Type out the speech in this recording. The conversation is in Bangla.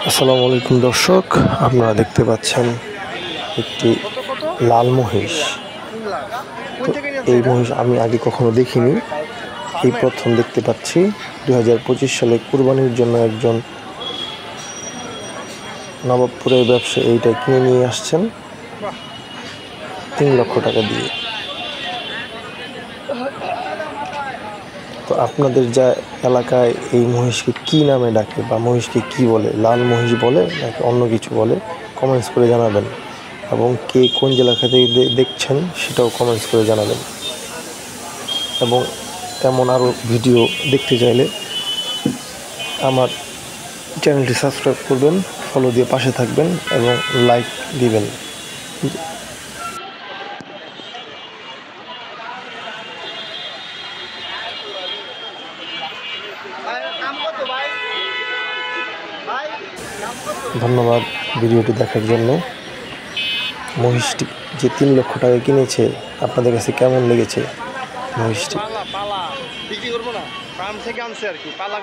আসসালামু আলাইকুম দর্শক, আপনারা দেখতে পাচ্ছেন একটি লাল মহিষ। তো এই মহিষ আমি আগে কখনো দেখিনি, এই প্রথম দেখতে পাচ্ছি। 2025 সালে কুরবানির জন্য একজন নবাবপুরের ব্যবসায়ী এইটা কিনে নিয়ে আসছেন 3 লক্ষ টাকা দিয়ে। তো আপনাদের যা এলাকায় এই মহিষকে কি নামে ডাকে বা মহিষকে কি বলে, লাল মহিষ বলে নাকি অন্য কিছু বলে, কমেন্টস করে জানাবেন। এবং কে কোন জেলা থেকে দেখছেন সেটাও কমেন্টস করে জানাবেন। এবং এমন আরও ভিডিও দেখতে চাইলে আমার চ্যানেলটি সাবস্ক্রাইব করবেন, ফলো দিয়ে পাশে থাকবেন এবং লাইক দিবেন। ধন্যবাদ ভিডিওটি দেখার জন্য। মহিষটি যে 3 লক্ষ টাকা কিনেছে, আপনাদের কাছে কেমন লেগেছে মহিষটি? পালা বিক্রি করবো না, ফার্ম থেকে আনছে আর কি। পালা